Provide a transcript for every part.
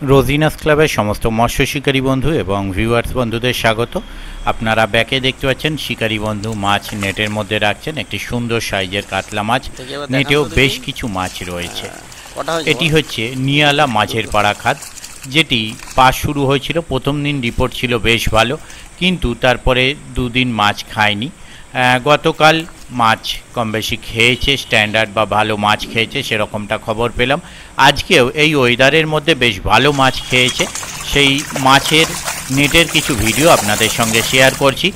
রোজিনাস ক্লাবের সমস্ত মৎস্য শিকারী বন্ধু এবং ভিউয়ার্স বন্ধুদের স্বাগত। আপনারা ব্যাকে দেখতে পাচ্ছেন শিকারী বন্ধু মাছ নেটের মধ্যে রাখছেন, একটি সুন্দর সাইজের কাতলা মাছ। নেটেও বেশ কিছু মাছ রয়েছে। এটি হচ্ছে নিয়ালা মাছের পাড়া খাত, যেটি পাস শুরু হয়েছিল। প্রথম দিন রিপোর্ট ছিল বেশ ভালো, কিন্তু তারপরে দুদিন মাছ খায়নি। গতকাল মাছ কম বেশি খেয়েছে, স্ট্যান্ডার্ড বা ভালো মাছ খেয়েছে সেরকমটা খবর পেলাম। আজকেও এই ওয়েদারের মধ্যে বেশ ভালো মাছ খেয়েছে। সেই মাছের নেটের কিছু ভিডিও আপনাদের সঙ্গে শেয়ার করছি।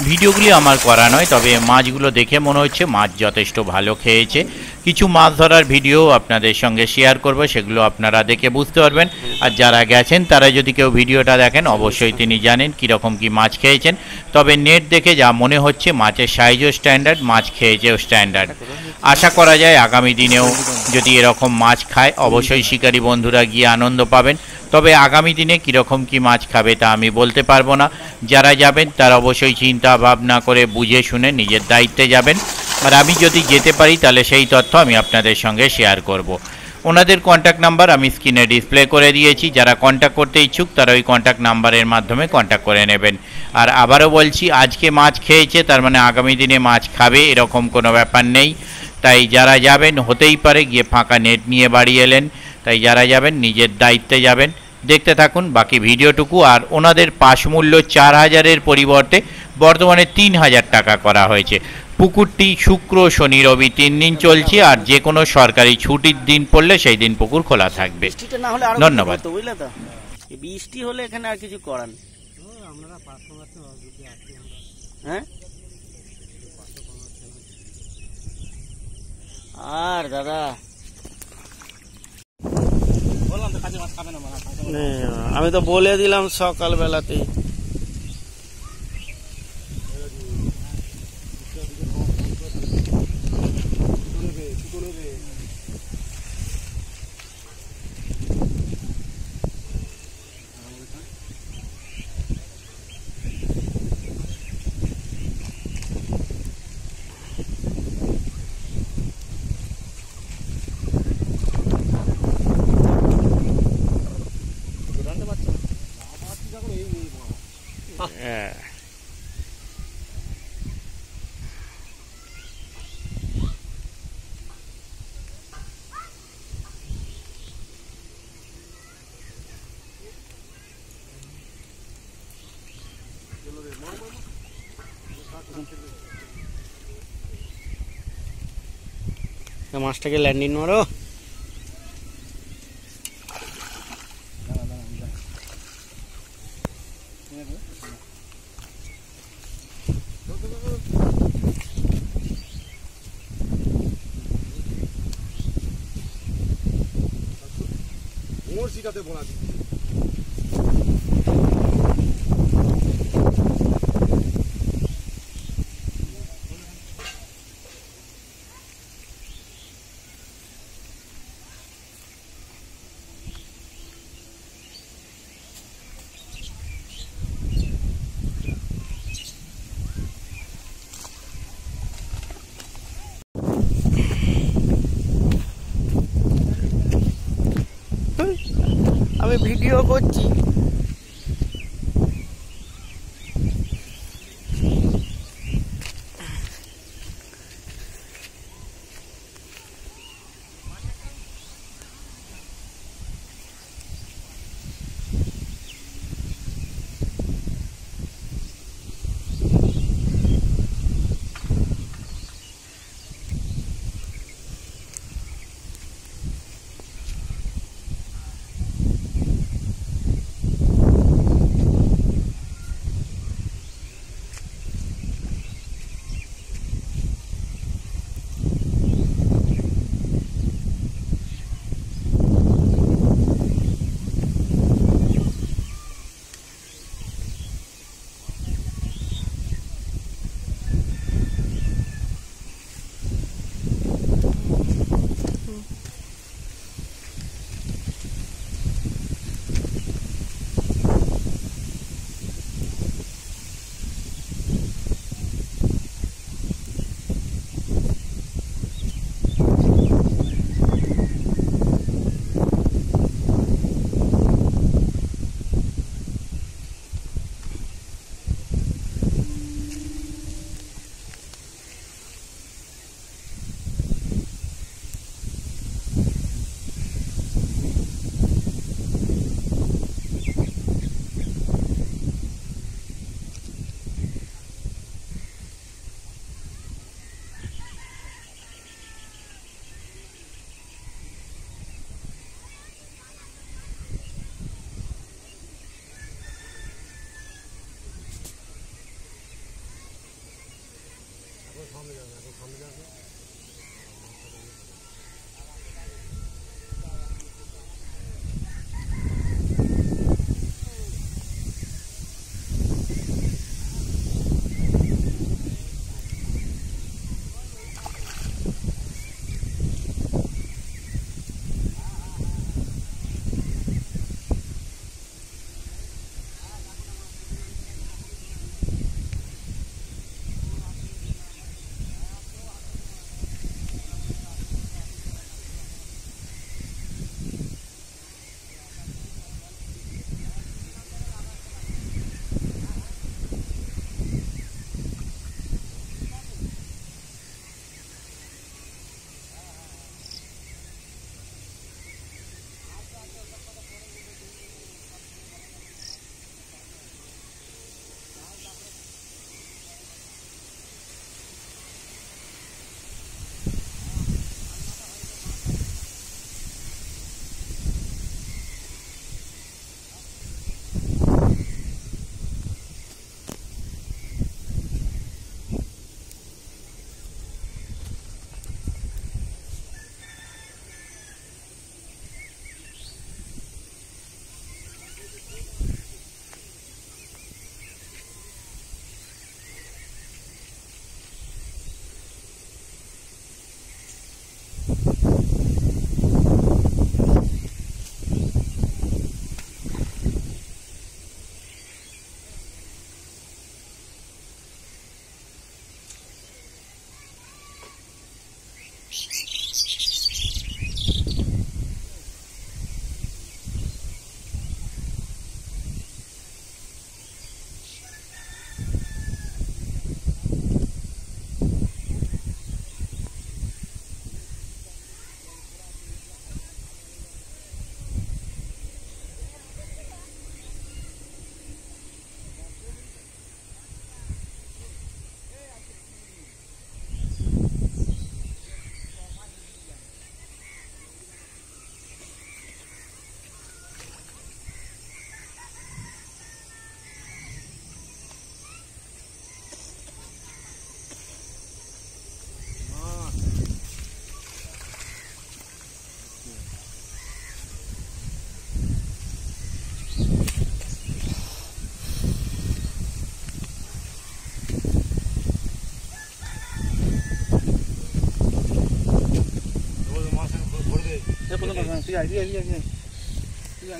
ভিডিওগুলি আমার করা নয়, তবে মাছগুলো দেখে মনে হচ্ছে মাছ যথেষ্ট ভালো খেয়েছে। কিছু মাছ ধরার ভিডিও আপনাদের সঙ্গে শেয়ার করব, সেগুলো আপনারা দেখে বুঝতে পারবেন। আর যারা গেছেন তারা যদি কেউ ভিডিওটা দেখেন অবশ্যই তিনি জানেন কীরকম কী মাছ খেয়েছেন। তবে নেট দেখে যা মনে হচ্ছে মাছের সাইজও স্ট্যান্ডার্ড, মাছ খেয়েছেও স্ট্যান্ডার্ড। আশা করা যায় আগামী দিনেও যদি এরকম মাছ খায় অবশ্যই শিকারী বন্ধুরা গিয়ে আনন্দ পাবেন। তবে আগামী দিনে কীরকম কী মাছ খাবে তা আমি বলতে পারবো না। যারা যাবেন তারা অবশ্যই চিন্তা ভাবনা করে বুঝে শুনে নিজের দায়িত্বে যাবেন। আর আমি যদি যেতে পারি তাহলে সেই তথ্য আমি আপনাদের সঙ্গে শেয়ার করব। ওনাদের কন্ট্যাক্ট নাম্বার আমি স্ক্রিনে ডিসপ্লে করে দিয়েছি। যারা কন্ট্যাক্ট করতে ইচ্ছুক তারা ওই কন্ট্যাক্ট নাম্বারের মাধ্যমে কন্ট্যাক্ট করে নেবেন। আর আবারও বলছি, আজকে মাছ খেয়েছে তার মানে আগামী দিনে মাছ খাবে এরকম কোনো ব্যাপার নেই। তাই যারা যাবেন, হতেই পারে গিয়ে ফাঁকা নেট নিয়ে বাড়ি এলেন, তাই যারা যাবেন নিজের দায়িত্বে যাবেন। দেখতে থাকুন বাকি ভিডিওটুকু। আর ওনাদের পাশ মূল্য 4,000-এর পরিবর্তে বর্তমানে 3,000 টাকা করা হয়েছে। পুকুরটি শুক্র শনি রবি 3 দিন চলছে, আর যে কোনো সরকারি ছুটির দিন পড়লে সেই দিন পুকুর খোলা থাকবে। ধন্যবাদ। বৃষ্টি হলে এখানে আর কিছু করার নেই। হ্যাঁ আর দাদা আমি তো বলে দিলাম সকাল বেলাতেই। হ্যাঁ মাছটাকে ল্যান্ডিং মারো। সিটাতে বোনা দিচ্ছি। আমি ভিডিও করছি।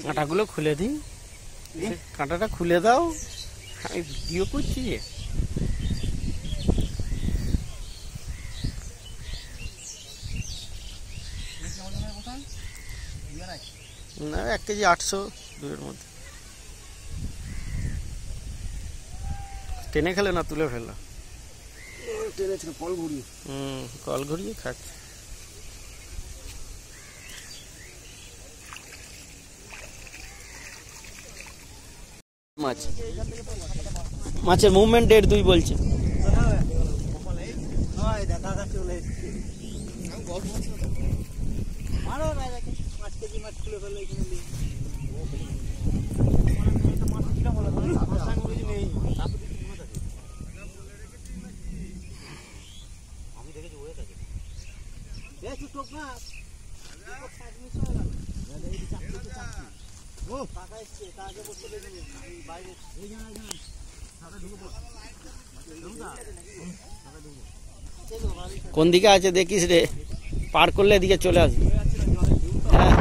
কাঁটাগুলো খুলে দিই, কাঁটাটা খুলে দাও, আমি ভিডিও করছি। না 1 কেজি 800 দুয়ের মধ্যে। টেনে খেলে না তুলে ফেলা? কল ঘুরিয়ে খাচ্ছে। মাছ, মাছের মুভমেন্ট 1.5-2 বলছে। কোন দিকে আছে দেখিস রে, পার করলে এদিকে চলে আসবে। হ্যাঁ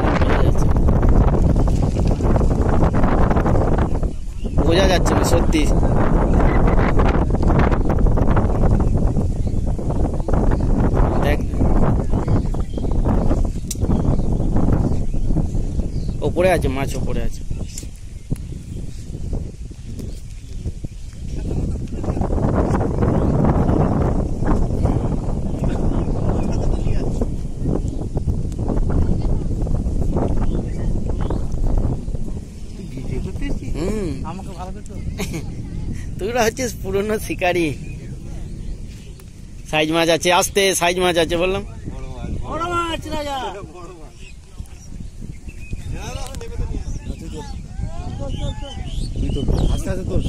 বোঝা যাচ্ছে না সত্যি। দেখ ওপরে আছে মাছ, ওপরে আছে। তোরা হচ্ছিস পুরনো শিকারি। সাইজ মাছ আছে, আস্তে সাইজ মাছ আছে বললাম। বড় মাছ রাজা, আস্তে আস্তে তোর।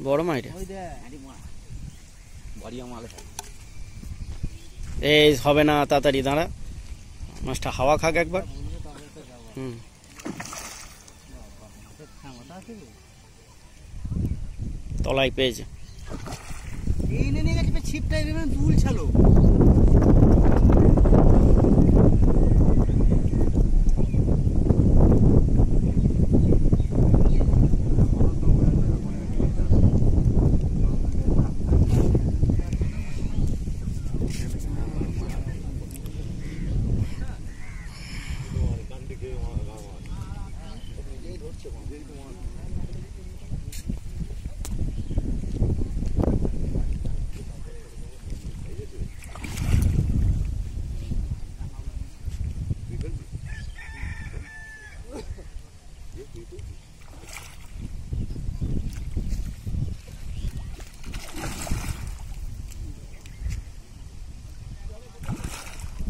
বড় মাছ এই হবে না, তাড়াতাড়ি দাঁড়া, মাছটা হাওয়া খাক একবার। তলায় পেয়েছে। ছিপটা দুল ছিল।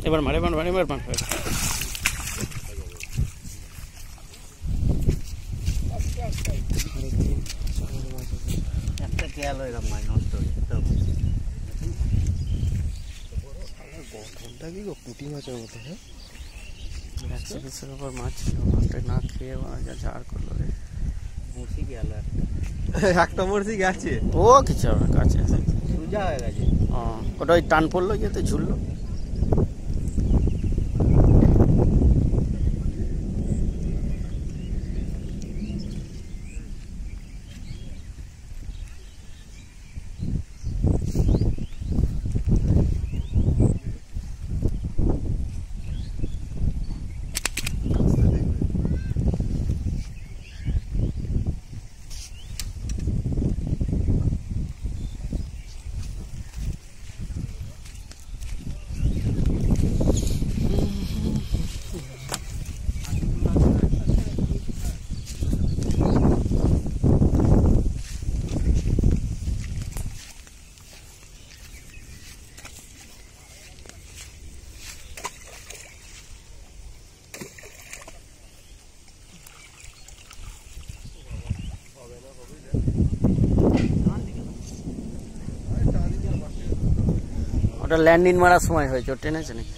এবার মারে এবার মারে এবার মারে। একটা খেয়াল এরকম মাছ নষ্ট হয়ে গঠনটা কি পুঁটি মাছের মতো। হ্যাঁ 100-200 উপর মাছ, মাছটা না খেয়ে যা ঝাড় করলো রে। বসি গেল একটা বসি গেছে, ও কিছু হবে কাছে সোজা হয়ে গেছে। ওটা ওই টান পড়লো যেতে ঝুললো। ওটা ল্যান্ডিং মারার সময় হয়েছে, ও টেনেছে নাকি?